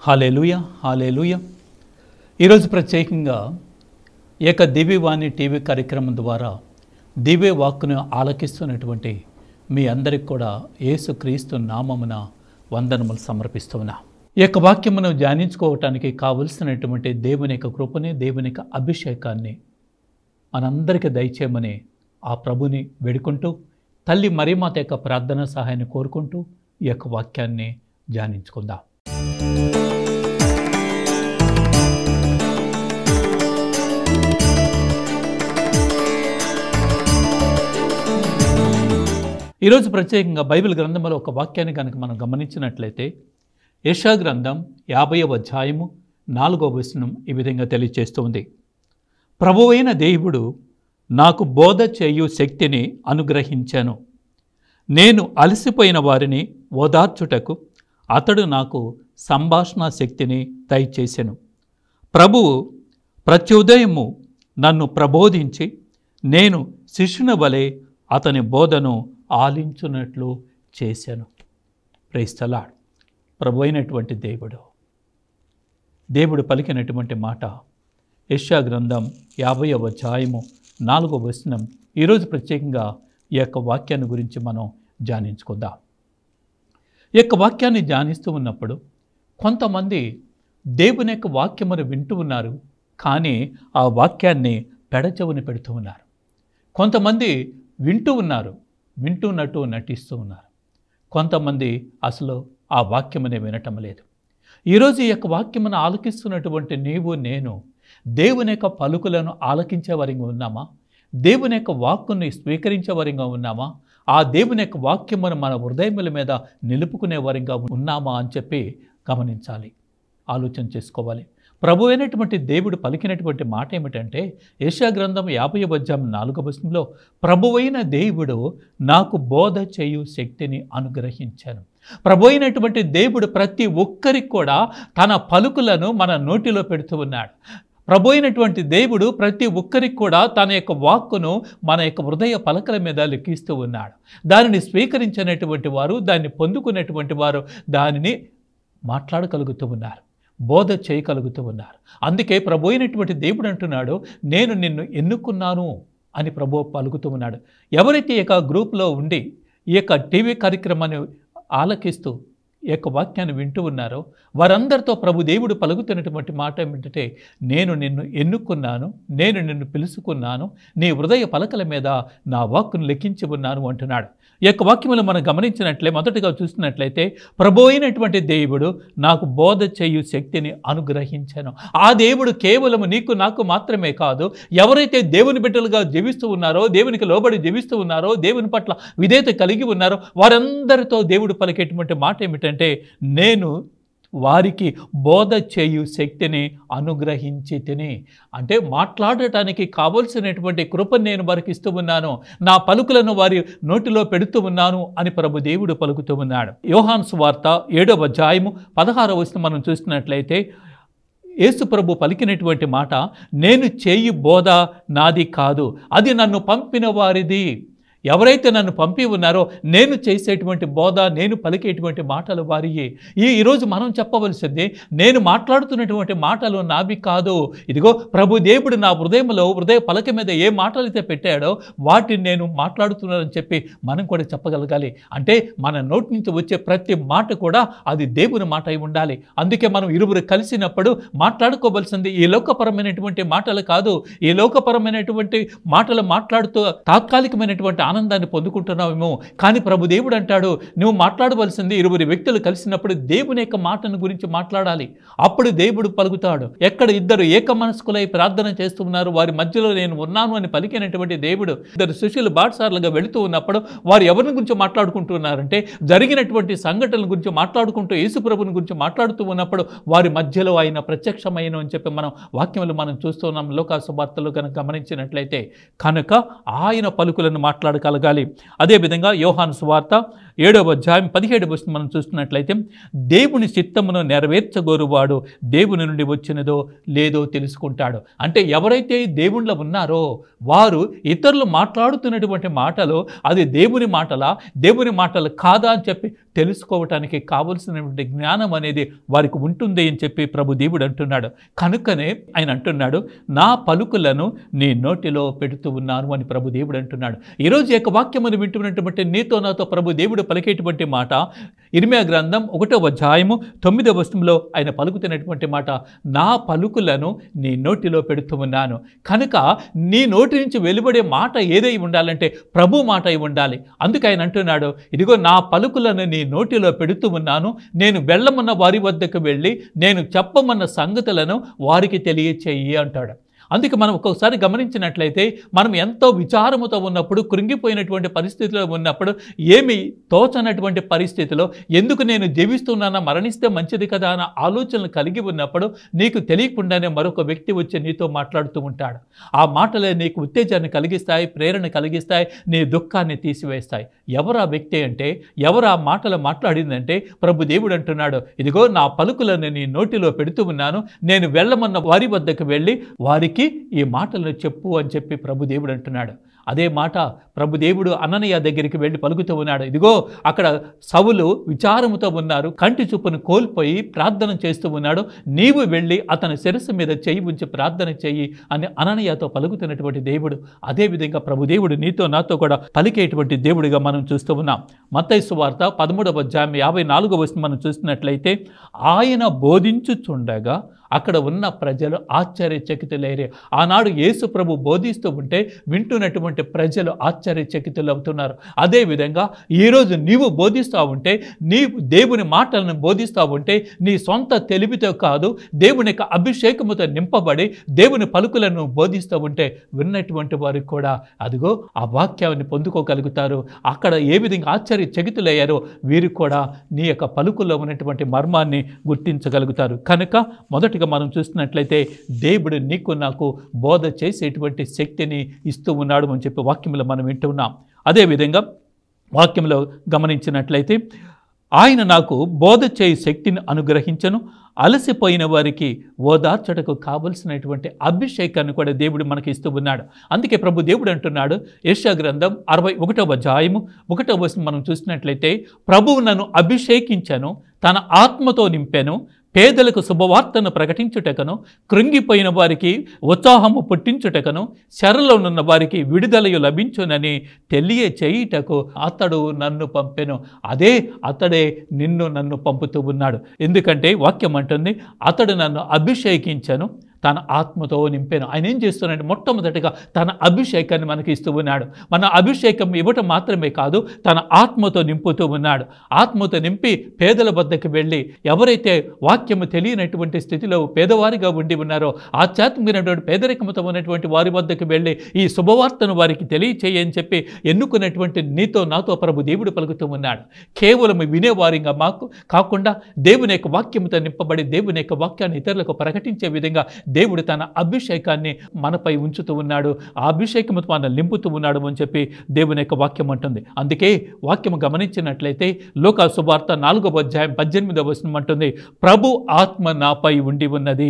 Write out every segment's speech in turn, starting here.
హల్లెలూయా హల్లెలూయా. ఈరోజు ప్రత్యేకంగా ఏక దివ్యవాణి టీవీ కార్యక్రమం ద్వారా దివ్య వాక్కును ఆలకిస్తున్నటువంటి మీ అందరికి కూడా యేసుక్రీస్తు నామమున వందనములు సమర్పిస్తున్నా. ఈ యొక్క వాక్యమును ధ్యానించుకోవటానికి కావలసినటువంటి దేవుని యొక్క కృపని, దేవుని యొక్క అభిషేకాన్ని మనందరికీ దయచేయమని ఆ ప్రభుని వేడుకుంటూ, తల్లి మరియమాత యొక్క ప్రార్థన సహాయాన్ని కోరుకుంటూ ఈ యొక్క వాక్యాన్ని ధ్యానించుకుందాం. ఈరోజు ప్రత్యేకంగా బైబిల్ గ్రంథంలో ఒక వాక్యాన్ని కనుక మనం గమనించినట్లయితే యెషయా గ్రంథం 50వ అధ్యాయము 4వ వచనం ఈ విధంగా తెలియజేస్తుంది. ప్రభువైన దేవుడు నాకు బోధ చేయు శక్తిని అనుగ్రహించాను. నేను అలసిపోయిన వారిని ఓదార్చుటకు అతడు నాకు సంభాషణ శక్తిని దయచేసెను. ప్రభువు ప్రత్యుదయము నన్ను ప్రబోధించి నేను శిష్యుని వలె అతని బోధను ఆలించున్నట్లు చేశాను. Praise the lord. ప్రభు అయినటువంటి దేవుడు పలికినటువంటి మాట యెషయా గ్రంథం 50వ అధ్యాయము 4వ వచనం. ఈరోజు ప్రత్యేకంగా ఈ యొక్క వాక్యాన్ని గురించి మనం ధ్యానించుకుందాం. ఈ యొక్క వాక్యాన్ని ధ్యానిస్తూ ఉన్నప్పుడు కొంతమంది దేవుని యొక్క వాక్యమును వింటూ ఉన్నారు, కానీ ఆ వాక్యాన్ని పెడచెవిన పెడుతూ ఉన్నారు. కొంతమంది వింటున్నట్టు నటిస్తూ ఉన్నారు. కొంతమంది అసలు ఆ వాక్యమనే వినటం లేదు. ఈరోజు ఈ యొక్క వాక్యమును ఆలకిస్తున్నటువంటి నీవు నేను దేవుని యొక్క పలుకులను ఆలకించే వారిగా ఉన్నామా? దేవుని యొక్క వాక్కుని స్వీకరించే వారిగా ఉన్నామా? ఆ దేవుని యొక్క వాక్యమును మన హృదయముల మీద నిలుపుకునే వారిగా ఉన్నామా అని చెప్పి గమనించాలి, ఆలోచన చేసుకోవాలి. ప్రభు అయినటువంటి దేవుడు పలికినటువంటి మాట ఏమిటంటే యెషయా గ్రంథం 50వ అధ్యాయం 4వ వచనంలో ప్రభువైన దేవుడు నాకు బోధ చేయు శక్తిని అనుగ్రహించాను. ప్రభు అయినటువంటి దేవుడు ప్రతి ఒక్కరికి కూడా తన పలుకులను మన నోటిలో పెడుతూ ఉన్నాడు. ప్రభు అయినటువంటి దేవుడు ప్రతి ఒక్కరికి కూడా తన యొక్క వాక్కును మన యొక్క హృదయ పలకల మీద లిఖిస్తూ ఉన్నాడు. దానిని స్వీకరించినటువంటి వారు, దాన్ని పొందుకునేటువంటి వారు దానిని మాట్లాడగలుగుతూ ఉన్నారు, బోధ చేయగలుగుతూ ఉన్నారు. అందుకే ప్రభు అయినటువంటి దేవుడు అంటున్నాడు, నేను నిన్ను ఎన్నుకున్నాను అని ప్రభు పలుకుతూ ఉన్నాడు. ఎవరైతే ఈ యొక్క గ్రూప్లో ఉండి ఈ యొక్క టీవీ కార్యక్రమాన్ని ఆలకిస్తూ ఈ యొక్క వాక్యాన్ని వింటూ ఉన్నారో వారందరితో ప్రభు దేవుడు పలుకుతున్నటువంటి మాట ఏమిటంటే, నేను నిన్ను ఎన్నుకున్నాను, నేను నిన్ను పిలుచుకున్నాను, నీ హృదయ పలకల మీద నా వాక్కును లెక్కించి ఉన్నాను అంటున్నాడు. ఈ యొక్క వాక్యములు మనం గమనించినట్లే మొదటగా చూస్తున్నట్లయితే ప్రభు అయినటువంటి దేవుడు నాకు బోధ చేయు శక్తిని అనుగ్రహించాను. ఆ దేవుడు కేవలం నీకు నాకు మాత్రమే కాదు, ఎవరైతే దేవుని బిడ్డలుగా జీవిస్తూ ఉన్నారో, దేవునికి లోబడి జీవిస్తూ ఉన్నారో, దేవుని పట్ల విధేయత కలిగి ఉన్నారో వారందరితో దేవుడు పలికేటువంటి మాట ఏమిటంటే, నేను వారికి బోధ చేయు శక్తిని అనుగ్రహించి తిని. అంటే మాట్లాడటానికి కావలసినటువంటి కృపను నేను వారికి ఇస్తూ ఉన్నాను, నా పలుకులను వారి నోటిలో పెడుతూ ఉన్నాను అని ప్రభు దేవుడు పలుకుతూ ఉన్నాడు. యోహాను సువార్త 7వ అధ్యాయము 16వ వచనం మనం చూస్తున్నట్లయితే యేసు ప్రభు పలికినటువంటి మాట, నేను చేయు బోధ నాది కాదు, అది నన్ను పంపిన వారిది. ఎవరైతే నన్ను పంపి ఉన్నారో నేను చేసేటువంటి బోధ, నేను పలికేటువంటి మాటలు వారియే. ఈరోజు మనం చెప్పవలసింది, నేను మాట్లాడుతున్నటువంటి మాటలు నావి కాదు. ఇదిగో ప్రభు దేవుడు నా హృదయ పలక మీద ఏ మాటలు అయితే పెట్టాడో వాటిని నేను మాట్లాడుతున్నానని చెప్పి మనం కూడా చెప్పగలగాలి. అంటే మన నోటి నుంచి వచ్చే ప్రతి మాట కూడా అది దేవుని మాట అయి ఉండాలి. అందుకే మనం ఇరువురు కలిసినప్పుడు మాట్లాడుకోవలసింది ఈ లోకపరమైనటువంటి మాటలు కాదు. ఈ లోకపరమైనటువంటి మాటలు మాట్లాడుతూ తాత్కాలికమైనటువంటి ఆనందాన్ని పొందుకుంటున్నావేమో, కానీ ప్రభు దేవుడు అంటాడు, నువ్వు మాట్లాడవలసింది ఇరువురు వ్యక్తులు కలిసినప్పుడు దేవుని యొక్క మాటను గురించి మాట్లాడాలి. అప్పుడు దేవుడు పలుకుతాడు. ఎక్కడ ఇద్దరు ఏక మనస్కులై ప్రార్థన చేస్తున్నారు వారి మధ్యలో నేను ఉన్నాను అని పలికినటువంటి దేవుడు, ఇద్దరు శిష్యులు బాటసార్లుగా వెళుతూ ఉన్నప్పుడు వారు ఎవరిని గురించి మాట్లాడుకుంటున్నారంటే జరిగినటువంటి సంఘటనల గురించి మాట్లాడుకుంటూ యేసు ప్రభుని గురించి మాట్లాడుతూ ఉన్నప్పుడు వారి మధ్యలో ఆయన ప్రత్యక్షమైన అని చెప్పి మనం వాక్యములు మనం చూస్తున్నాం లోకా సువార్తలో కనుక గమనించినట్లయితే. కనుక ఆయన పలుకులను మాట్లాడగలగాలి. అదేవిధంగా యోహాను సువార్త 7వ అధ్యాయం 17వ వచనం మనం చూస్తున్నట్లయితే దేవుని చిత్తమును నెరవేర్చగోరువాడు దేవుని నుండి వచ్చినదో లేదో తెలుసుకుంటాడు. అంటే ఎవరైతే దేవునిలో ఉన్నారో వారు ఇతరులు మాట్లాడుతున్నటువంటి మాటలు అది దేవుని మాటలా దేవుని మాటలు కాదా అని చెప్పి తెలుసుకోవటానికి కావలసినటువంటి జ్ఞానం అనేది వారికి ఉంటుంది అని చెప్పి ప్రభు దేవుడు అంటున్నాడు. కనుకనే ఆయన అంటున్నాడు, నా పలుకులను నీ నోటిలో పెడుతూ ఉన్నాను అని ప్రభు దేవుడు అంటున్నాడు. ఈరోజు యొక్క వాక్యమును వింటున్నటువంటి నీతో నాతో ప్రభు దేవుడు పలికేటువంటి మాట ఇర్మియా గ్రంథం 1వ అధ్యాయము 9వ వచనంలో ఆయన పలుకుతున్నటువంటి మాట, నా పలుకులను నీ నోటిలో పెడుతూ ఉన్నాను. కనుక నీ నోటి నుంచి వెలువడే మాట ఏదై ఉండాలంటే ప్రభు మాట అయి ఉండాలి. అందుకే ఆయన అంటున్నాడు, ఇదిగో నా పలుకులను నీ నోటిలో పెడుతూ ఉన్నాను, నేను వెళ్ళమన్న వారి వద్దకు వెళ్ళి నేను చెప్పమన్న సంగతులను వారికి తెలియచేయి అంటాడు. అందుకే మనం ఒక్కొక్కసారి గమనించినట్లయితే మనం ఎంతో విచారముతో ఉన్నప్పుడు, కృంగిపోయినటువంటి పరిస్థితిలో ఉన్నప్పుడు, ఏమి తోచనటువంటి పరిస్థితిలో ఎందుకు నేను జీవిస్తున్నానా, మరణిస్తే మంచిది కదా అన్న ఆలోచనలు కలిగి ఉన్నప్పుడు నీకు తెలియకుండానే మరొక వ్యక్తి వచ్చి నీతో మాట్లాడుతూ ఉంటాడు. ఆ మాటలే నీకు ఉత్తేజాన్ని కలిగిస్తాయి, ప్రేరణ కలిగిస్తాయి, నీ దుఃఖాన్ని తీసివేస్తాయి. ఎవరు ఆ వ్యక్తి అంటే, ఎవరు ఆ మాటలు మాట్లాడిందంటే ప్రభు దేవుడు అంటున్నాడు, ఇదిగో నా పలుకులను నీ నోటిలో పెడుతూ ఉన్నాను, నేను వెళ్ళమన్న వారి వద్దకు వెళ్ళి వారికి ఈ మాటలను చెప్పు అని చెప్పి ప్రభు దేవుడు అంటున్నాడు. అదే మాట ప్రభు దేవుడు అననీయ దగ్గరికి వెళ్ళి పలుకుతూ ఉన్నాడు. ఇదిగో అక్కడ సౌలు విచారముతో ఉన్నారు, కంటి చూపును కోల్పోయి ప్రార్థన చేస్తూ ఉన్నాడు, నీవు వెళ్ళి అతని శిరస్సు మీద చెయ్యి ఉంచి ప్రార్థన చెయ్యి అని అననీయతో పలుకుతున్నటువంటి దేవుడు. అదేవిధంగా ప్రభు దేవుడు నీతో నాతో కూడా పలికేటువంటి దేవుడిగా మనం చూస్తూ ఉన్నాం. మత్తయి సువార్త 13వ అధ్యాయం 54వ వచనం మనం చూసినట్లయితే, ఆయన బోధించుచుండగా అక్కడ ఉన్న ప్రజలు ఆశ్చర్యచకితులైరే. ఆనాడు యేసు ప్రభు బోధిస్తూ ఉంటే వింటున్నటువంటి ప్రజలు ఆశ్చర్యచకితులు అవుతున్నారు. అదేవిధంగా ఈరోజు నీవు బోధిస్తూ ఉంటే, నీవు దేవుని మాటలను బోధిస్తూ ఉంటే, నీ సొంత తెలివితో కాదు, దేవుని యొక్క అభిషేకముతో నింపబడి దేవుని పలుకులను బోధిస్తూ ఉంటే విన్నటువంటి వారికి కూడా అదిగో ఆ వాక్యాన్ని పొందుకోగలుగుతారు. అక్కడ ఏ విధంగా ఆశ్చర్యచకితులయ్యారో వీరు కూడా నీ యొక్క పలుకుల్లో ఉన్నటువంటి మర్మాన్ని గుర్తించగలుగుతారు. కనుక మొదటి మనం చూస్తున్నట్లయితే దేవుడు నీకు నాకు బోధ చేసేటువంటి శక్తిని ఇస్తూ ఉన్నాడు అని చెప్పి వాక్యంలో మనం వింటున్నాం. అదేవిధంగా వాక్యంలో గమనించినట్లయితే, ఆయన నాకు బోధ చేయి శక్తిని అనుగ్రహించను, అలసిపోయిన వారికి ఓదార్చటకు కావలసినటువంటి అభిషేకాన్ని కూడా దేవుడు మనకి ఇస్తూ ఉన్నాడు. అందుకే ప్రభు దేవుడు అంటున్నాడు, యెషయా గ్రంథం 61వ అధ్యాయము 1వ వచనం మనం చూసినట్లయితే, ప్రభువు నన్ను అభిషేకించను, తన ఆత్మతో నింపెను, పేదలకు శుభవార్తను ప్రకటించుటకను, కృంగిపోయిన వారికి ఉత్సాహము పుట్టించుటకను, చెరలోనున్న వారికి విడుదలయు లభించునని తెలియచేయుటకు అతడు నన్ను పంపెను. అతడే నన్ను పంపుతూ ఉన్నాడు. ఎందుకంటే వాక్యం అంటుంది, అతడు నన్ను అభిషేకించను, తన ఆత్మతో నింపాను. ఆయన ఏం చేస్తున్నాడు? మొట్టమొదటిగా తన అభిషేకాన్ని మనకి ఇస్తూ ఉన్నాడు. మన అభిషేకం ఇవ్వటం మాత్రమే కాదు, తన ఆత్మతో నింపుతూ ఉన్నాడు. ఆత్మతో నింపి పేదల వద్దకు వెళ్ళి, ఎవరైతే వాక్యము తెలియనటువంటి స్థితిలో పేదవారిగా ఉండి ఉన్నారో, ఆధ్యాత్మికమైనటువంటి పేదరికంతో ఉన్నటువంటి వారి వద్దకు వెళ్ళి ఈ శుభవార్తను వారికి తెలియచేయని చెప్పి ఎన్నుకున్నటువంటి నీతో నాతో ప్రభు దేవుడు పలుకుతూ ఉన్నాడు. కేవలం వినేవారిగా మాకు కాకుండా దేవుని యొక్క వాక్యముతో నింపబడి దేవుని యొక్క వాక్యాన్ని ఇతరులకు ప్రకటించే విధంగా దేవుడు తన అభిషేకాన్ని మనపై ఉంచుతూ ఉన్నాడు. ఆ అభిషేకముతో మనల్ని నింపుతూ ఉన్నాడు అని చెప్పి దేవుని యొక్క వాక్యం అంటుంది. అందుకే వాక్యము గమనించినట్లయితే లూకా సువార్త 4వ అధ్యాయం 18వ వచనం అంటుంది, ప్రభు ఆత్మ నాపై ఉండి ఉన్నది.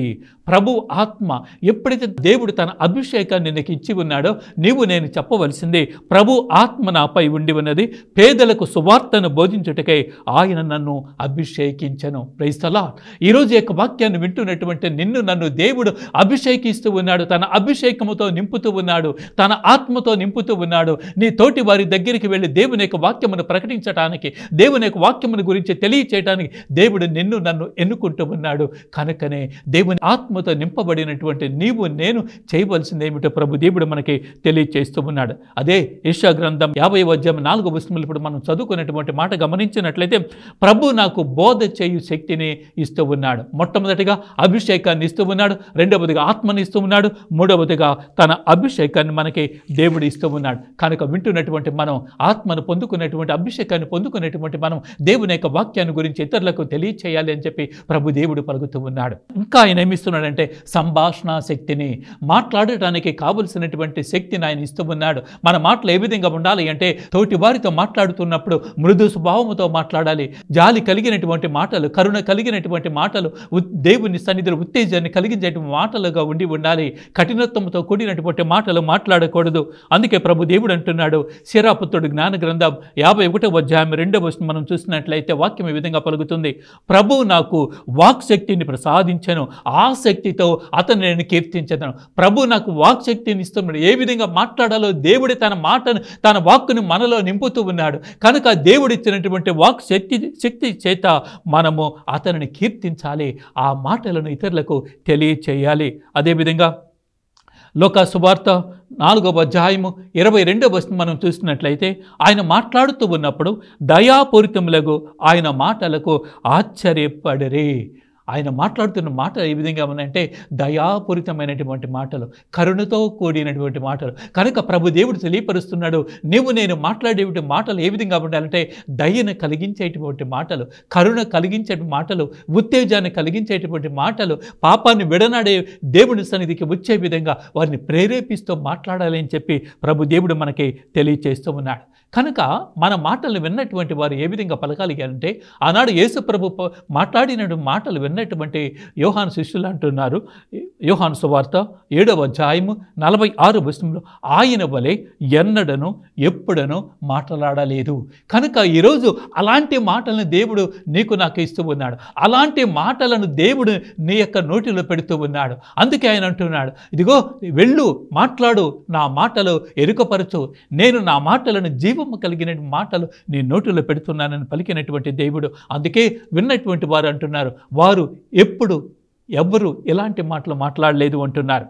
ప్రభు ఆత్మ, ఎప్పుడైతే దేవుడు తన అభిషేకాన్ని నీకు ఇచ్చి ఉన్నాడో నీవు నేను చెప్పవలసింది, ప్రభు ఆత్మ నాపై ఉండి ఉన్నది, పేదలకు సువార్తను బోధించుటకై ఆయన నన్ను అభిషేకించను. Praise the lord. ఈరోజు యొక్క వాక్యాన్ని వింటున్నటువంటి నిన్ను నన్ను దేవుడు అభిషేకిస్తూ ఉన్నాడు. తన అభిషేకముతో నింపుతూ ఉన్నాడు, తన ఆత్మతో నింపుతూ ఉన్నాడు. నీ తోటి వారి దగ్గరికి వెళ్ళి దేవుని యొక్క వాక్యమును ప్రకటించడానికి, దేవుని యొక్క వాక్యమును గురించి తెలియచేయడానికి దేవుడు నిన్ను నన్ను ఎన్నుకుంటూ ఉన్నాడు. కనుకనే దేవుని ఆత్మతో నింపబడినటువంటి నీవు నేను చేయవలసింది ఏమిటో ప్రభు దేవుడు మనకి తెలియచేస్తూ ఉన్నాడు. అదే యెషయా గ్రంథం 50వ అధ్యాయం 4వ వచనంలో ఇప్పుడు మనం చదువుకున్నటువంటి మాట గమనించినట్లయితే, ప్రభు నాకు బోధ చేయు శక్తిని ఇస్తూ ఉన్నాడు. మొట్టమొదటిగా అభిషేకాన్ని ఇస్తూ ఉన్నాడు, రెండవదిగా ఆత్మని ఇస్తూ ఉన్నాడు, మూడవదిగా తన అభిషేకాన్ని మనకి దేవుడు ఇస్తూ ఉన్నాడు. కనుక వింటున్నటువంటి మనం ఆత్మను పొందుకున్నటువంటి అభిషేకాన్ని పొందుకున్నటువంటి మనం దేవుని యొక్క వాక్యాన్ని గురించి ఇతరులకు తెలియచేయాలి అని చెప్పి ప్రభు దేవుడు పలుకుతూ ఉన్నాడు. ఇంకా ఆయన ఏమిస్తున్నాడంటే సంభాషణ శక్తిని, మాట్లాడటానికి కావలసినటువంటి శక్తిని ఆయన ఇస్తూ ఉన్నాడు. మన మాటలు ఏ విధంగా ఉండాలి అంటే తోటి వారితో మాట్లాడుతున్నప్పుడు మృదు స్వభావంతో మాట్లాడాలి, జాలి కలిగినటువంటి మాటలు, కరుణ కలిగినటువంటి మాటలు, దేవుని సన్నిధిలో ఉత్తేజాన్ని కలిగించేటువంటి మాటలుగా ఉండాలి. కఠినత్వంతో కూడినటువంటి మాటలు మాట్లాడకూడదు. అందుకే ప్రభు దేవుడు అంటున్నాడు, శిరాపుత్రుడు జ్ఞాన గ్రంథం 51వ అధ్యాయం 2వ వచనం మనం చూసినట్లయితే వాక్యం ఈ విధంగా పలుకుతుంది, ప్రభువు నాకు వాక్ శక్తిని ప్రసాదించను, ఆ శక్తితో అతను నేను కీర్తించదను. ప్రభు నాకు వాక్ శక్తిని ఇస్తున్నాడు. ఏ విధంగా మాట్లాడాలో దేవుడి తన మాటను, తన వాక్కును మనలో నింపుతూ ఉన్నాడు. కనుక దేవుడిచ్చినటువంటి వాక్ శక్తి చేత మనము అతనిని కీర్తించాలి, ఆ మాటలను ఇతరులకు తెలియచేయాలి. అదేవిధంగా లోకా సువార్త 4వ అధ్యాయము 22వ వచనం మనం చూసినట్లయితే ఆయన మాట్లాడుతూ ఉన్నప్పుడు దయాపూరితములకు ఆయన మాటలకు ఆశ్చర్యపడిరి. ఆయన మాట్లాడుతున్న మాటలు ఏ విధంగా ఉన్నాయంటే దయాపూరితమైనటువంటి మాటలు, కరుణతో కూడినటువంటి మాటలు. కనుక ప్రభు దేవుడు తెలియపరుస్తున్నాడు, నేను మాట్లాడేటువంటి మాటలు ఏ విధంగా ఉండాలంటే దయను కలిగించేటువంటి మాటలు, కరుణ కలిగించే మాటలు, ఉత్తేజాన్ని కలిగించేటువంటి మాటలు, పాపాన్ని విడనాడే దేవుని సన్నిధికి వచ్చే విధంగా వారిని ప్రేరేపిస్తూ మాట్లాడాలి అని చెప్పి ప్రభు దేవుడు మనకి తెలియచేస్తూ ఉన్నాడు. కనుక మన మాటలు విన్నటువంటి వారు ఏ విధంగా పలకాలి అంటే ఆనాడు యేసు ప్రభు మాట్లాడిన మాటలు విన్నటువంటి యోహాను శిష్యులు అంటున్నారు, యోహాను సువార్త 7వ అధ్యాయము 46వ వచనంలో ఆయన వలె ఎన్నడను ఎప్పుడను మాట్లాడలేదు. కనుక ఈరోజు అలాంటి మాటలను దేవుడు నీకు నాకు ఇస్తూ ఉన్నాడు. అలాంటి మాటలను దేవుడు నీ యొక్క నోటిలో పెడుతూ ఉన్నాడు. అందుకే ఆయన అంటున్నాడు, ఇదిగో వెళ్ళు, మాట్లాడు, నా మాటలు ఎరుకపరచు, నేను నా మాటలను జీవము కలిగిన మాటలు నీ నోటిలో పెడుతున్నానని పలికినటువంటి దేవుడు. అందుకే విన్నటువంటి వారు అంటున్నారు, వారు ఎవ్వరు ఎలాంటి మాటలు మాట్లాడలేదు అంటున్నారు.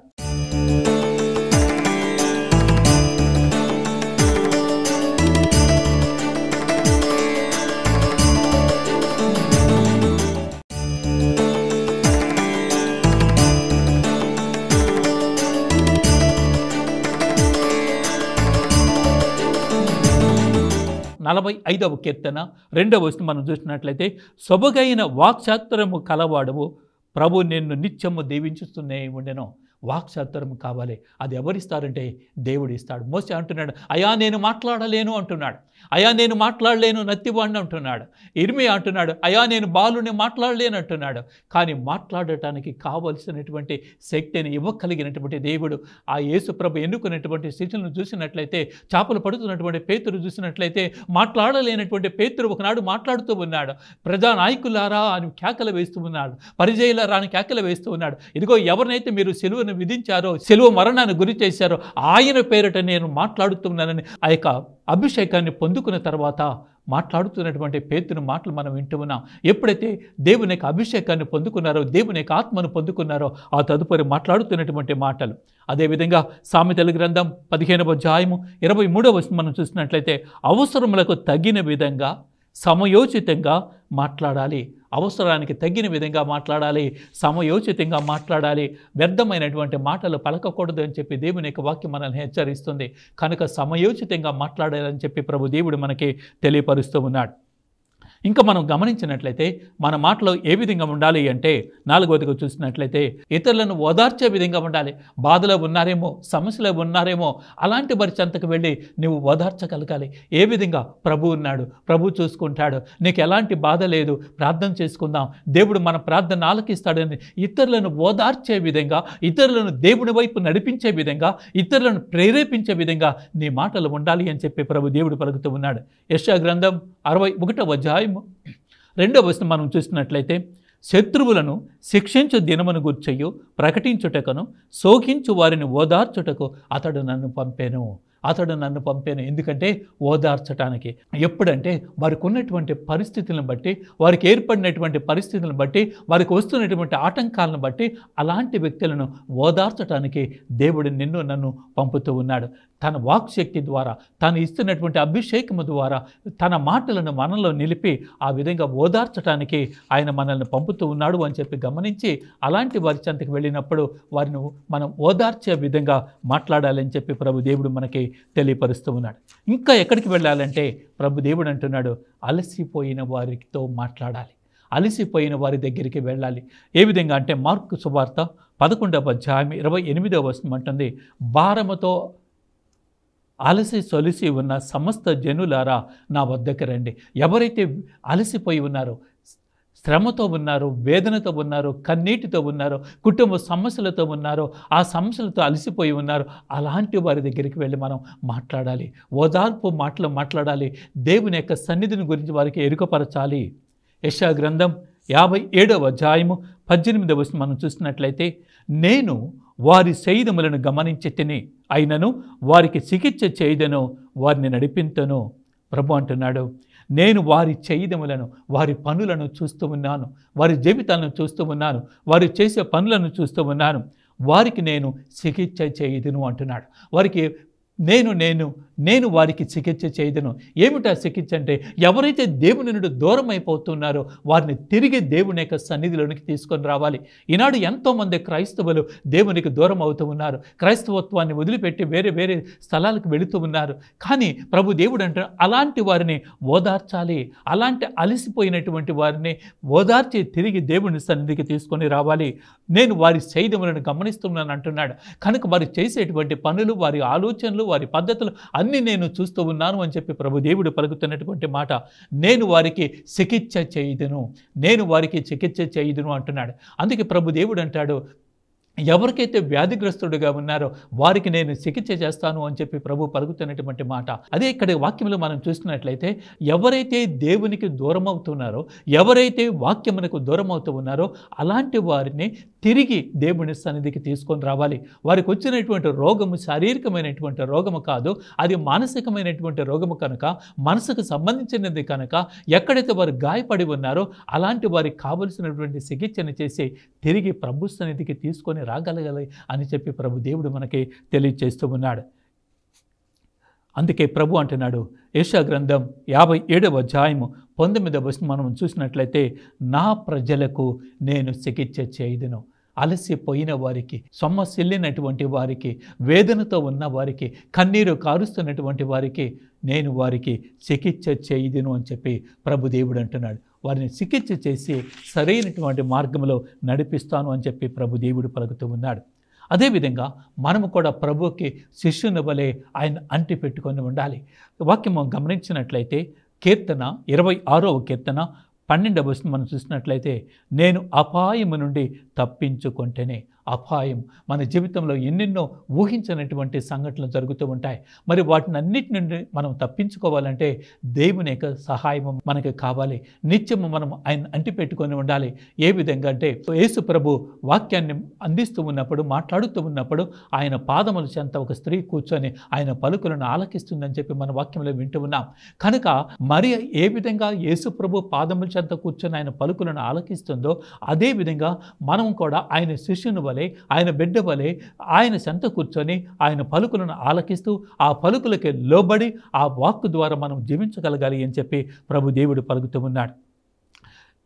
నలభై 5వ కీర్తన 2వ వచనం మనం చూసినట్లయితే సొబగైన వాక్చాతుర్యము కలవాడవు, ప్రభు నిన్ను నిత్యము దీవించుతూనే ఉండెను. వాక్చాతుర్యం కావాలి, అది ఎవరిస్తారంటే దేవుడు ఇస్తాడు. మోసే అంటున్నాడు, అయా నేను మాట్లాడలేను అంటున్నాడు, అయా నేను మాట్లాడలేను నత్తివాడిని అంటున్నాడు. ఇర్మియా అంటున్నాడు, అయా నేను బాలుని మాట్లాడలేను అంటున్నాడు. కానీ మాట్లాడటానికి కావలసినటువంటి శక్తిని ఇవ్వగలిగినటువంటి దేవుడు ఆ యేసు ప్రభు ఎన్నుకున్నటువంటి స్థితులను చూసినట్లయితే, చేపలు పడుతున్నటువంటి పేతురు చూసినట్లయితే మాట్లాడలేనటువంటి పేతురు ఒకనాడు మాట్లాడుతూ ఉన్నాడు. ప్రజానాయకులారా అని కేకలు వేస్తూ ఉన్నాడు, పరిచయులారా అని కేకలు వేస్తూ ఉన్నాడు. ఇదిగో ఎవరినైతే మీరు సిలువను విధించారో, సిలువ మరణాన్ని గురి చేశారో ఆయన పేరిట నేను మాట్లాడుతున్నానని ఆ యొక్క అభిషేకాన్ని పొందుకున్న తర్వాత మాట్లాడుతున్నటువంటి పేతురు మాటలు మనం వింటూ ఉన్నాం. ఎప్పుడైతే దేవుని యొక్క అభిషేకాన్ని పొందుకున్నారో, దేవుని యొక్క ఆత్మను పొందుకున్నారో ఆ తదుపరి మాట్లాడుతున్నటువంటి మాటలు. అదేవిధంగా సామెతల గ్రంథం 15వ అధ్యాయము 23వ వచనం మనం చూసినట్లయితే అవసరములకు తగిన విధంగా సమయోచితంగా మాట్లాడాలి. అవసరానికి తగిన విధంగా మాట్లాడాలి, సమయోచితంగా మాట్లాడాలి. వ్యర్థమైనటువంటి మాటలు పలకకూడదు అని చెప్పి దేవుని యొక్క వాక్యం మనల్ని హెచ్చరిస్తుంది. కనుక సమయోచితంగా మాట్లాడాలని చెప్పి ప్రభు దేవుడు మనకి తెలియపరుస్తూ ఉన్నాడు. ఇంకా మనం గమనించినట్లయితే మన మాటలో ఏ విధంగా ఉండాలి అంటే 4వదిగా చూసినట్లయితే ఇతరులను ఓదార్చే విధంగా ఉండాలి. బాధలో ఉన్నారేమో, సమస్యలో ఉన్నారేమో, అలాంటి వారి చెంతకు వెళ్ళి నువ్వు ఓదార్చగలగాలి. ఏ విధంగా? ప్రభు ఉన్నాడు, ప్రభు చూసుకుంటాడు, నీకు ఎలాంటి బాధ లేదు, ప్రార్థన చేసుకుందాం, దేవుడు మన ప్రార్థన ఆలకిస్తాడని ఇతరులను ఓదార్చే విధంగా, ఇతరులను దేవుని వైపు నడిపించే విధంగా, ఇతరులను ప్రేరేపించే విధంగా నీ మాటలు ఉండాలి అని చెప్పి ప్రభు దేవుడు పలుకుతూ ఉన్నాడు. యెషయా గ్రంథం 61వ అధ్యాయం 2వ వచనం మనం చూసినట్లయితే శత్రువులను శిక్షించు దినమును గూర్చయు ప్రకటించుటకును శోకించు వారిని ఓదార్చుటకు అతడు నన్ను పంపెను. అతడు నన్ను పంపాను. ఎందుకంటే ఓదార్చటానికి. ఎప్పుడంటే వారికి ఉన్నటువంటి పరిస్థితులను బట్టి, వారికి ఏర్పడినటువంటి పరిస్థితులను బట్టి, వారికి వస్తున్నటువంటి ఆటంకాలను బట్టి అలాంటి వ్యక్తులను ఓదార్చటానికి దేవుడు నిన్ను నన్ను పంపుతూ ఉన్నాడు. తన వాక్శక్తి ద్వారా, తను ఇస్తున్నటువంటి అభిషేకము ద్వారా తన మాటలను మనలో నిలిపి ఆ విధంగా ఓదార్చటానికి ఆయన మనల్ని పంపుతూ ఉన్నాడు అని చెప్పి గమనించి అలాంటి వారి చెంతకు వెళ్ళినప్పుడు వారిని మనం ఓదార్చే విధంగా మాట్లాడాలని చెప్పి ప్రభు దేవుడు మనకి తెలియపరుస్తూ ఉన్నాడు. ఇంకా ఎక్కడికి వెళ్ళాలంటే ప్రభు దేవుడు అంటున్నాడు, అలసిపోయిన వారితో మాట్లాడాలి, అలసిపోయిన వారి దగ్గరికి వెళ్ళాలి. ఏ విధంగా అంటే మార్కు సువార్త 11వ అధ్యాయం 28వ వచనం అంటుంది, భారముతో అలసి సొలిసి ఉన్న సమస్త జనులారా నా వద్దకు రండి. ఎవరైతే అలసిపోయి ఉన్నారో, శ్రమతో ఉన్నారు, వేదనతో ఉన్నారు, కన్నీటితో ఉన్నారు, కుటుంబ సమస్యలతో ఉన్నారు, ఆ సమస్యలతో అలసిపోయి ఉన్నారు, అలాంటి వారి దగ్గరికి వెళ్ళి మనం మాట్లాడాలి, ఓదార్పు మాటలు మాట్లాడాలి, దేవుని యొక్క సన్నిధిని గురించి వారికి ఎరుకపరచాలి. యెషయా గ్రంథం 57వ అధ్యాయము 18వ వచనం మనం చూసినట్లయితే, నేను వారి సేయిదములను గమనించి తిని అయినను వారికి చికిత్స చేయదను, వారిని నడిపింతను. ప్రభు అంటున్నాడు, నేను వారి చేయిదములను, వారి పనులను చూస్తూ ఉన్నాను, వారి జీవితాలను చూస్తూ ఉన్నాను, వారు చేసే పనులను చూస్తూ ఉన్నాను, వారికి నేను చికిత్స చేయదును అంటున్నాడు. వారికి నేను వారికి చికిత్స చేయదును. ఏమిటా చికిత్స అంటే, ఎవరైతే దేవుని నుండి దూరం అయిపోతున్నారో వారిని తిరిగి దేవుని యొక్క సన్నిధిలోనికి తీసుకొని రావాలి. ఈనాడు ఎంతోమంది క్రైస్తవులు దేవునికి దూరం అవుతూ ఉన్నారు, క్రైస్తవత్వాన్ని వదిలిపెట్టి వేరే వేరే స్థలాలకు వెళుతూ ఉన్నారు. కానీ ప్రభు దేవుడు అంటే అలాంటి వారిని ఓదార్చాలి, అలాంటి అలసిపోయినటువంటి వారిని ఓదార్చి తిరిగి దేవుని సన్నిధికి తీసుకొని రావాలి. నేను వారి సేయిదములను గమనిస్తున్నాను అంటున్నాడు. కనుక వారు చేసేటువంటి పనులు, వారి ఆలోచనలు, వారి పద్ధతులు అన్నీ నేను చూస్తూ ఉన్నాను అని చెప్పి ప్రభు దేవుడు పలుకుతున్నటువంటి మాట, నేను వారికి చికిత్స చేయదును, నేను వారికి చికిత్స చేయదును అంటున్నాడు. అందుకే ప్రభు దేవుడు అంటాడు, ఎవరికైతే వ్యాధిగ్రస్తుడుగా ఉన్నారో వారికి నేను చికిత్స చేస్తాను అని చెప్పి ప్రభు పలుకుతున్నటువంటి మాట. అదే ఇక్కడ వాక్యంలో మనం చూస్తున్నట్లయితే, ఎవరైతే దేవునికి దూరం అవుతున్నారో, ఎవరైతే వాక్యమునకు దూరం అవుతూ ఉన్నారో అలాంటి వారిని తిరిగి దేవుని సన్నిధికి తీసుకొని రావాలి. వారికి వచ్చినటువంటి రోగము శారీరకమైనటువంటి రోగము కాదు, అది మానసికమైనటువంటి రోగము కనుక, మనసుకు సంబంధించినది కనుక, ఎక్కడైతే వారు గాయపడి ఉన్నారో అలాంటి వారికి కావలసినటువంటి చికిత్సను చేసి తిరిగి ప్రభు సన్నిధికి తీసుకొని రాగలగాలి అని చెప్పి ప్రభు దేవుడు మనకి తెలియజేస్తూ ఉన్నాడు. అందుకే ప్రభు అంటున్నాడు, యెషయా గ్రంథం 57వ అధ్యాయము 19వ వచనం మనం చూసినట్లయితే, నా ప్రజలకు నేను చికిత్స చేయదును. అలసిపోయిన వారికి, సొమ్మసిల్లినటువంటి వారికి, వేదనతో ఉన్న వారికి, కన్నీరు కారుస్తున్నటువంటి వారికి నేను వారికి చికిత్స చేయదును అని చెప్పి ప్రభు దేవుడు అంటున్నాడు. వారిని చికిత్స చేసి సరైనటువంటి మార్గంలో నడిపిస్తాను అని చెప్పి ప్రభు దేవుడు పలుకుతూ ఉన్నాడు. అదేవిధంగా మనము కూడా ప్రభువుకి శిష్యుని వలె ఆయన అంటి పెట్టుకొని ఉండాలి. వాక్యము గమనించినట్లయితే కీర్తన 26వ కీర్తన 12వ వచనం మనం చూసినట్లయితే, నేను అపాయము నుండి తప్పించుకుంటేనే. అపాయం మన జీవితంలో ఎన్నెన్నో ఊహించినటువంటి సంఘటనలు జరుగుతూ ఉంటాయి. మరి వాటిని అన్నిటి నుండి మనం తప్పించుకోవాలంటే దేవుని యొక్క సహాయం మనకు కావాలి. నిత్యము మనం ఆయన అంటిపెట్టుకొని ఉండాలి. ఏ విధంగా అంటే, యేసు ప్రభు వాక్యాన్ని అందిస్తూ ఉన్నప్పుడు, మాట్లాడుతూ ఉన్నప్పుడు ఆయన పాదముల చెంత ఒక స్త్రీ కూర్చొని ఆయన పలుకులను ఆలకిస్తుందని చెప్పి మన వాక్యంలో వింటూ ఉన్నాం. కనుక మరి ఏ విధంగా యేసు ప్రభు పాదముల చెంత కూర్చొని ఆయన పలుకులను ఆలకిస్తుందో, అదే విధంగా మనం కూడా ఆయన శిష్యుని వలె, ఆయన బిడ్డ వలె ఆయన చెంత కూర్చొని ఆయన పలుకులను ఆలకిస్తూ ఆ పలుకులకి లోబడి ఆ వాక్కు ద్వారా మనం జీవించగలగాలి అని చెప్పి ప్రభు దేవుడు పలుకుతూ ఉన్నాడు.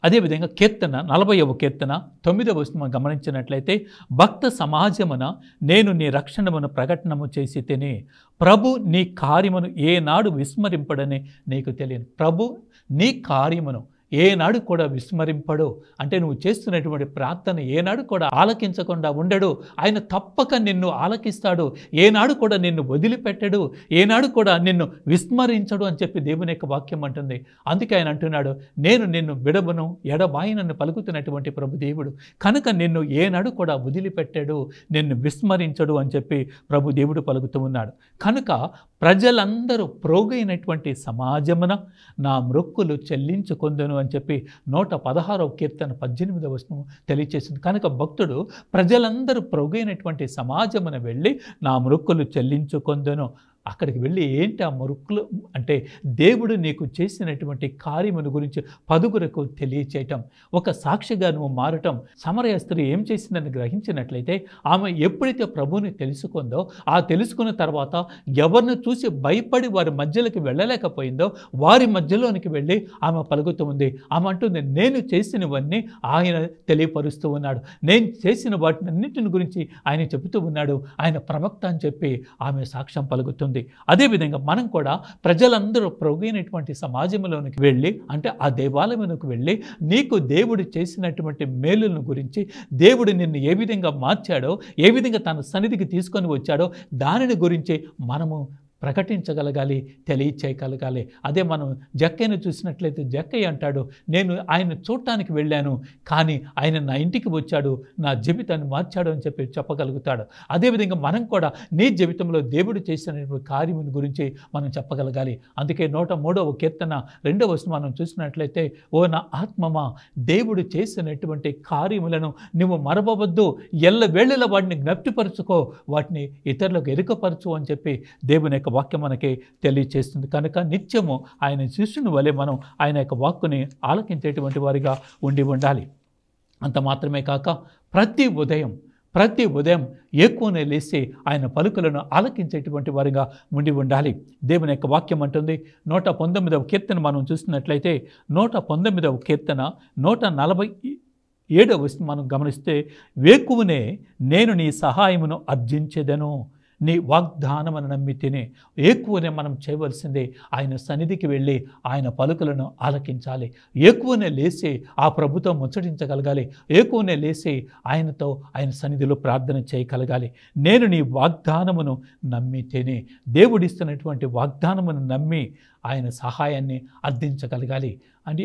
అదేవిధంగా కీర్తన 40వ కీర్తన 9వ వచనం గమనించినట్లయితే, భక్త సమాజమున నేను నీ రక్షణమును ప్రకటనము చేసి తిని, ప్రభు నీ కార్యమును ఏనాడు విస్మరింపడని నీకు తెలియను. ప్రభు నీ కార్యమును ఏనాడు కూడా విస్మరింపడు. అంటే నువ్వు చేస్తున్నటువంటి ప్రార్థన ఏనాడు కూడా ఆలకించకుండా ఉండడు. ఆయన తప్పక నిన్ను ఆలకిస్తాడు. ఏనాడు కూడా నిన్ను వదిలిపెట్టడు, ఏనాడు కూడా నిన్ను విస్మరించడు అని చెప్పి దేవుని యొక్క వాక్యం అంటుంది. అందుకే ఆయన అంటున్నాడు, నేను నిన్ను విడవను ఎడబాయినని పలుకుతున్నటువంటి ప్రభు దేవుడు. కనుక నిన్ను ఏనాడు కూడా వదిలిపెట్టాడు, నిన్ను విస్మరించడు అని చెప్పి ప్రభు దేవుడు పలుకుతూ ఉన్నాడు. కనుక ప్రజలందరూ ప్రోగైనటువంటి సమాజమున నా మ్రొక్కులు చెల్లించుకొందును అని చెప్పి 116వ కీర్తన 18వ వచనం తెలియచేసింది. కనుక భక్తుడు ప్రజలందరూ ప్రోగైనటువంటి సమాజమున వెళ్ళి నా మ్రొక్కులు చెల్లించుకొందును, అక్కడికి వెళ్ళి ఏంటి ఆ మరుక్కులు అంటే దేవుడు నీకు చేసినటువంటి కార్యమును గురించి పదుగురకు తెలియచేయటం, ఒక సాక్షిగా నువ్వు మారటం. సమరయ స్త్రీ ఏం చేసిందని గ్రహించినట్లయితే ఆమె ఎప్పుడైతే ప్రభువుని తెలుసుకుందో, ఆ తెలుసుకున్న తర్వాత ఎవరిని చూసి భయపడి వారి మధ్యలోకి వెళ్ళలేకపోయిందో వారి మధ్యలోనికి వెళ్ళి ఆమె పలుకుతూ ఉంది. ఆమె అంటుంది, నేను చేసినవన్నీ ఆయన తెలియపరుస్తూ ఉన్నాడు, నేను చేసిన వాటినన్నింటిని గురించి ఆయన చెబుతూ ఉన్నాడు, ఆయన ప్రవక్త అని చెప్పి ఆమె సాక్ష్యం పలుకుతుంది. అదేవిధంగా మనం కూడా ప్రజలందరూ పొరుగైనటువంటి సమాజంలోనికి వెళ్ళి, అంటే ఆ దేవాలయంలోకి వెళ్ళి నీకు దేవుడు చేసినటువంటి మేలులను గురించి, దేవుడు నిన్ను ఏ విధంగా మార్చాడో, ఏ విధంగా తన సన్నిధికి తీసుకొని వచ్చాడో దానిని గురించి మనము ప్రకటించగలగాలి, తెలియచేయగలగాలి. అదే మనం జక్కయ్యను చూసినట్లయితే జక్కయ్య అంటాడు, నేను ఆయన చూడటానికి వెళ్ళాను, కానీ ఆయన నా ఇంటికి వచ్చాడు, నా జీవితాన్ని మార్చాడు అని చెప్పి చెప్పగలుగుతాడు. అదేవిధంగా మనం కూడా నీ జీవితంలో దేవుడు చేసినటువంటి కార్యముని గురించి మనం చెప్పగలగాలి. అందుకే 103వ కీర్తన 2వ వచనం మనం చూసినట్లయితే, ఓ నా ఆత్మమా దేవుడు చేసినటువంటి కార్యములను నువ్వు మరవవద్దు, ఎల్లవేళలా వాటిని జ్ఞప్తిపరచుకో, వాటిని ఇతరులకు ఎరుకపరచు అని చెప్పి దేవుని యొక్క వాక్యం మనకి తెలియచేస్తుంది. కనుక నిత్యము ఆయన శిష్యుని వలె మనం ఆయన యొక్క వాక్కుని ఆలకించేటువంటి వారిగా ఉండాలి. అంత మాత్రమే కాక ప్రతి ఉదయం ఎక్కువనే లేచి ఆయన పలుకులను ఆలకించేటువంటి వారిగా ఉండాలి. దేవుని యొక్క వాక్యం అంటుంది 119వ కీర్తన మనం చూసినట్లయితే 119వ కీర్తన 147వ వచనం మనం గమనిస్తే, వేకువనే నేను నీ సహాయమును అర్జించెదను, నీ వాగ్దానమును నమ్మి తినే. ఎక్కువనే మనం చేయవలసిందే ఆయన సన్నిధికి వెళ్ళి ఆయన పలుకులను ఆలకించాలి. ఎక్కువనే లేచి ఆ ప్రభుతో ముచ్చటించగలగాలి. ఎక్కువనే లేచి ఆయనతో ఆయన సన్నిధిలో ప్రార్థన చేయగలగాలి. నేను నీ వాగ్దానమును నమ్మి తినే. దేవుడిస్తున్నటువంటి వాగ్దానమును నమ్మి ఆయన సహాయాన్ని అర్థించగలగాలి.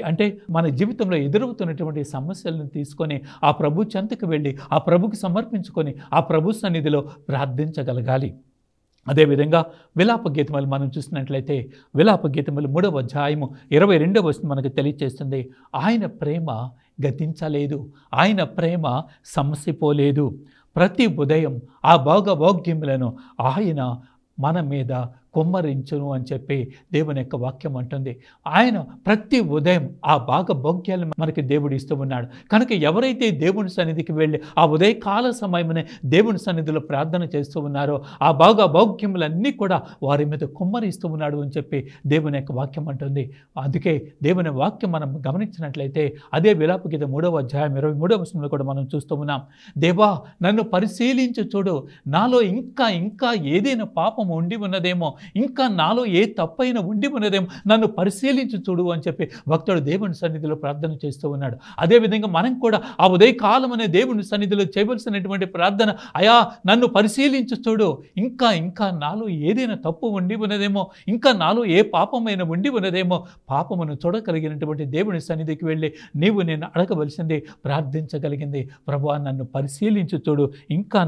అంటే మన జీవితంలో ఎదురవుతున్నటువంటి సమస్యలను తీసుకొని ఆ ప్రభు చెంతకు వెళ్ళి ఆ ప్రభుకి సమర్పించుకొని ఆ ప్రభు సన్నిధిలో ప్రార్థించగలగాలి. అదేవిధంగా విలాప గీతములు మనం చూసినట్లయితే విలాప గీతములు 3వ అధ్యాయము 22వ వచనం మనకు తెలియచేస్తుంది, ఆయన ప్రేమ గతించలేదు, ఆయన ప్రేమ సమసిపోలేదు. ప్రతి ఉదయం ఆ భోగభోగ్యములను ఆయన మన మీద కుమ్మరించును అని చెప్పి దేవుని యొక్క వాక్యం అంటుంది. ఆయన ప్రతి ఉదయం ఆ భాగభోగ్యాలు మనకి దేవుడు ఇస్తూ ఉన్నాడు. కనుక ఎవరైతే దేవుని సన్నిధికి వెళ్ళి ఆ ఉదయకాల సమయమునే దేవుని సన్నిధిలో ప్రార్థన చేస్తూ ఉన్నారో ఆ భాగభోగ్యములన్నీ కూడా వారి మీద కుమ్మరిస్తూ ఉన్నాడు అని చెప్పి దేవుని యొక్క వాక్యం అంటుంది. అందుకే దేవుని వాక్యం మనం గమనించినట్లయితే అదే విలాప గీత 3వ అధ్యాయం 23వ వచనంలో కూడా మనం చూస్తూ ఉన్నాం, దేవా నన్ను పరిశీలించి చూడు, నాలో ఇంకా ఏదైనా పాపం ఉండి ఉన్నదేమో, ఇంకా నాలో ఏ తప్పైనా ఉండి ఉన్నదేమో, నన్ను పరిశీలించి చూడు అని చెప్పి భక్తుడు దేవుని సన్నిధిలో ప్రార్థన చేస్తూ ఉన్నాడు. అదేవిధంగా మనం కూడా ఆ ఉదయకాలం అనే దేవుని సన్నిధిలో చేయవలసినటువంటి ప్రార్థన, అయా నన్ను పరిశీలించి చూడు, ఇంకా నాలో ఏదైనా తప్పు ఉండి ఉన్నదేమో, ఇంకా నాలో ఏ పాపమైన ఉండి ఉన్నదేమో, పాపమును చూడగలిగినటువంటి దేవుని సన్నిధికి వెళ్ళి నీవు నేను అడగవలసింది, ప్రార్థించగలిగింది, ప్రభువా నన్ను పరిశీలించి చూడు, ఇంకా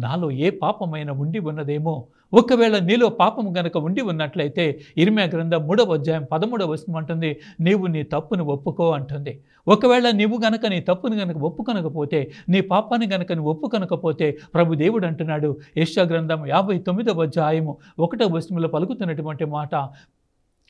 నాలో ఏ పాపమైన ఉండి ఉన్నదేమో. ఒకవేళ నీలో పాపము గనక ఉండి ఉన్నట్లయితే ఇర్మీయా గ్రంథం 3వ అధ్యాయం 13వ వచనం అంటుంది, నీవు నీ తప్పును ఒప్పుకో అంటుంది. ఒకవేళ నీవు గనక నీ తప్పును గనక ఒప్పుకొనకపోతే, నీ పాపాన్ని గనక నువ్వు ఒప్పుకొనకపోతే ప్రభు దేవుడు అంటున్నాడు, యెషయా గ్రంథం 59వ అధ్యాయము 1వ వచనంలో పలుకుతున్నటువంటి మాట,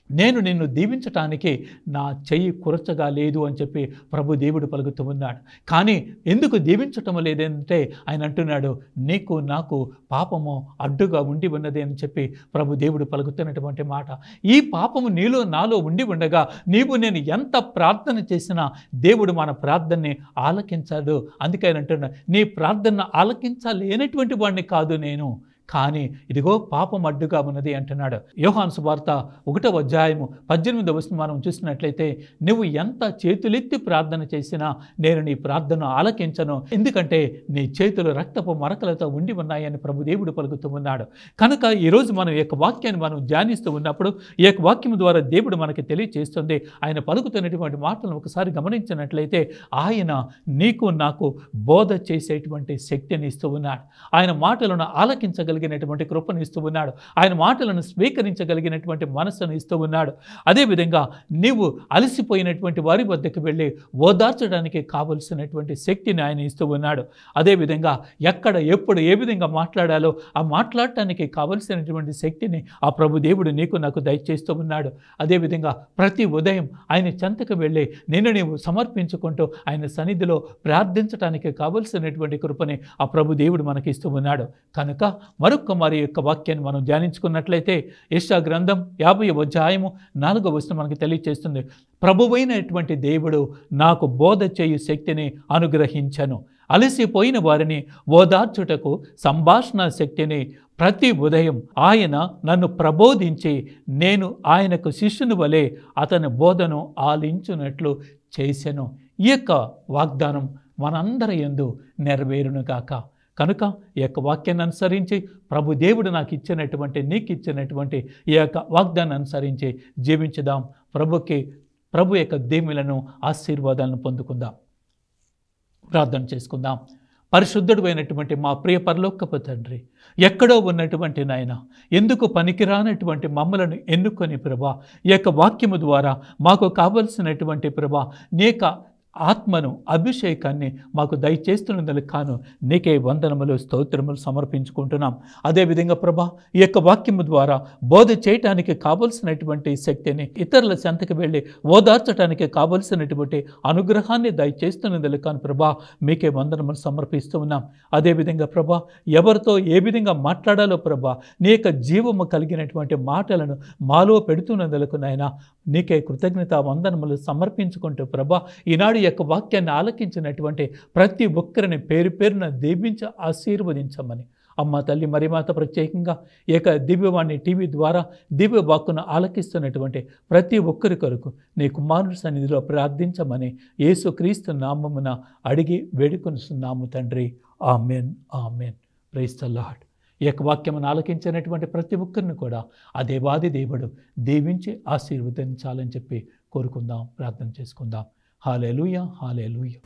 నేను నిన్ను దీవించటానికి నా చెయ్యి కురచగా లేదు అని చెప్పి ప్రభు దేవుడు పలుకుతూ ఉన్నాడు. కానీ ఎందుకు దీవించటం లేదంటే ఆయన అంటున్నాడు, నీకు నాకు పాపము అడ్డుగా ఉండి ఉన్నది అని చెప్పి ప్రభు దేవుడు పలుకుతున్నటువంటి మాట. ఈ పాపము నీలో నాలో ఉండి ఉండగా నీవు నేను ఎంత ప్రార్థన చేసినా దేవుడు మన ప్రార్థనని ఆలకించాడు. అందుకే ఆయన అంటున్నాడు, నీ ప్రార్థన ఆలకించలేనటువంటి వాడిని కాదు నేను, కానీ ఇదిగో పాపం అడ్డుగా ఉన్నది అంటున్నాడు. యోహాను సువార్త 1వ అధ్యాయము 18వ వచనం మనం చూసినట్లయితే, నువ్వు ఎంత చేతులెత్తి ప్రార్థన చేసినా నేను నీ ప్రార్థన ఆలకించను, ఎందుకంటే నీ చేతులు రక్తపు మరకలతో ఉండి ఉన్నాయని ప్రభు దేవుడు పలుకుతూ ఉన్నాడు. కనుక ఈరోజు మనం ఈ యొక్క వాక్యాన్ని మనం ధ్యానిస్తూ ఉన్నప్పుడు ఈ యొక్క వాక్యం ద్వారా దేవుడు మనకి తెలియచేస్తుంది. ఆయన పలుకుతున్నటువంటి మాటలను ఒకసారి గమనించినట్లయితే ఆయన నీకు నాకు బోధ చేసేటువంటి శక్తిని ఇస్తూ ఉన్నాడు. ఆయన మాటలను ఆలకించగలిగే ఆలకించగలిగినటువంటి కృపను ఇస్తూ ఉన్నాడు. ఆయన మాటలను స్వీకరించగలిగినటువంటి మనస్సును ఇస్తూ ఉన్నాడు. అదేవిధంగా నీవు అలసిపోయినటువంటి వారి వద్దకు వెళ్ళి ఓదార్చడానికి కావలసినటువంటి శక్తిని ఆయన ఇస్తూ ఉన్నాడు. అదేవిధంగా ఎక్కడ ఎప్పుడు ఏ విధంగా మాట్లాడాలో ఆ మాట్లాడటానికి కావలసినటువంటి శక్తిని ఆ ప్రభు దేవుడు నీకు నాకు దయచేస్తూ ఉన్నాడు. అదేవిధంగా ప్రతి ఉదయం ఆయన చెంతకు వెళ్ళి నిన్ను నీవు సమర్పించుకుంటూ ఆయన సన్నిధిలో ప్రార్థించడానికి కావలసినటువంటి కృపని ఆ ప్రభు దేవుడు మనకి ఇస్తూ ఉన్నాడు. కనుక మరొక మరి యొక్క వాక్యాన్ని మనం ధ్యానించుకున్నట్లయితే యెషయా గ్రంథం 50వ అధ్యాయము 4వ వచనం మనకి తెలియచేస్తుంది. ప్రభువైనటువంటి దేవుడు నాకు బోధ చేయు శక్తిని అనుగ్రహించను, అలసిపోయిన వారిని ఓదార్చుటకు సంభాషణ శక్తిని ప్రతి ఉదయం ఆయన నన్ను ప్రబోధించి నేను ఆయనకు శిష్యుని వలె అతని బోధను ఆలించునట్లు చేసెను. ఈ యొక్క వాగ్దానం మనందరి యందు నెరవేరును గాక. కనుక ఈ యొక్క వాక్యాన్ని అనుసరించి ప్రభు దేవుడు నాకు ఇచ్చినటువంటి నీకు ఇచ్చినటువంటి ఈ యొక్క వాగ్దాన్ని అనుసరించి జీవించుదాం. ప్రభు యొక్క దీవెనలను ఆశీర్వాదాలను పొందుకుందాం. ప్రార్థన చేసుకుందాం. పరిశుద్ధుడు అయినటువంటి మా ప్రియ పరలోకపు తండ్రి, ఎక్కడో ఉన్నటువంటి నాయన, ఎందుకు పనికిరానటువంటి మమ్మలను ఎన్నుకొని ప్రభా ఈ యొక్క వాక్యము ద్వారా మాకు కావలసినటువంటి ప్రభా నీ యొక్క ఆత్మను అభిషేకాన్ని మాకు దయచేస్తున్నందుకు కాను నీకే వందనములు స్తోత్రములు సమర్పించుకుంటున్నాం. అదేవిధంగా ప్రభా ఈ యొక్క వాక్యము ద్వారా బోధ చేయటానికి కావలసినటువంటి శక్తిని, ఇతరుల చెంతకు వెళ్ళి ఓదార్చడానికి కావలసినటువంటి అనుగ్రహాన్ని దయచేస్తున్నందుకు కాను ప్రభా మీకే వందనములు సమర్పిస్తూ ఉన్నాం. అదేవిధంగా ప్రభా ఎవరితో ఏ విధంగా మాట్లాడాలో ప్రభా నీ యొక్క జీవము కలిగినటువంటి మాటలను మాలో పెడుతున్నందుకు నాయన నీకే కృతజ్ఞత వందనములు సమర్పించుకుంటూ ప్రభా ఈనాడు యొక్క వాక్యాన్ని ఆలకించినటువంటి ప్రతి ఒక్కరిని పేరు పేరున దీవించి ఆశీర్వదించమని అమ్మ తల్లి మరియమాత ప్రత్యేకంగా ఈ యొక్క దివ్యవాణి టీవీ ద్వారా దివ్య వాక్కును ఆలకిస్తున్నటువంటి ప్రతి ఒక్కరి కొరకు నీ కుమారుని సన్నిధిలో ప్రార్థించమని యేసుక్రీస్తు నామమున అడిగి వేడుకొనుచున్నాము తండ్రి. Amen, amen. Praise the Lord. ఈ యొక్క వాక్యమును ఆలకించినటువంటి ప్రతి ఒక్కరిని కూడా ఆ దేవాది దేవుడు దీవించి ఆశీర్వదించాలని చెప్పి కోరుకుందాం, ప్రార్థన చేసుకుందాం. హల్లెలూయా, హల్లెలూయా.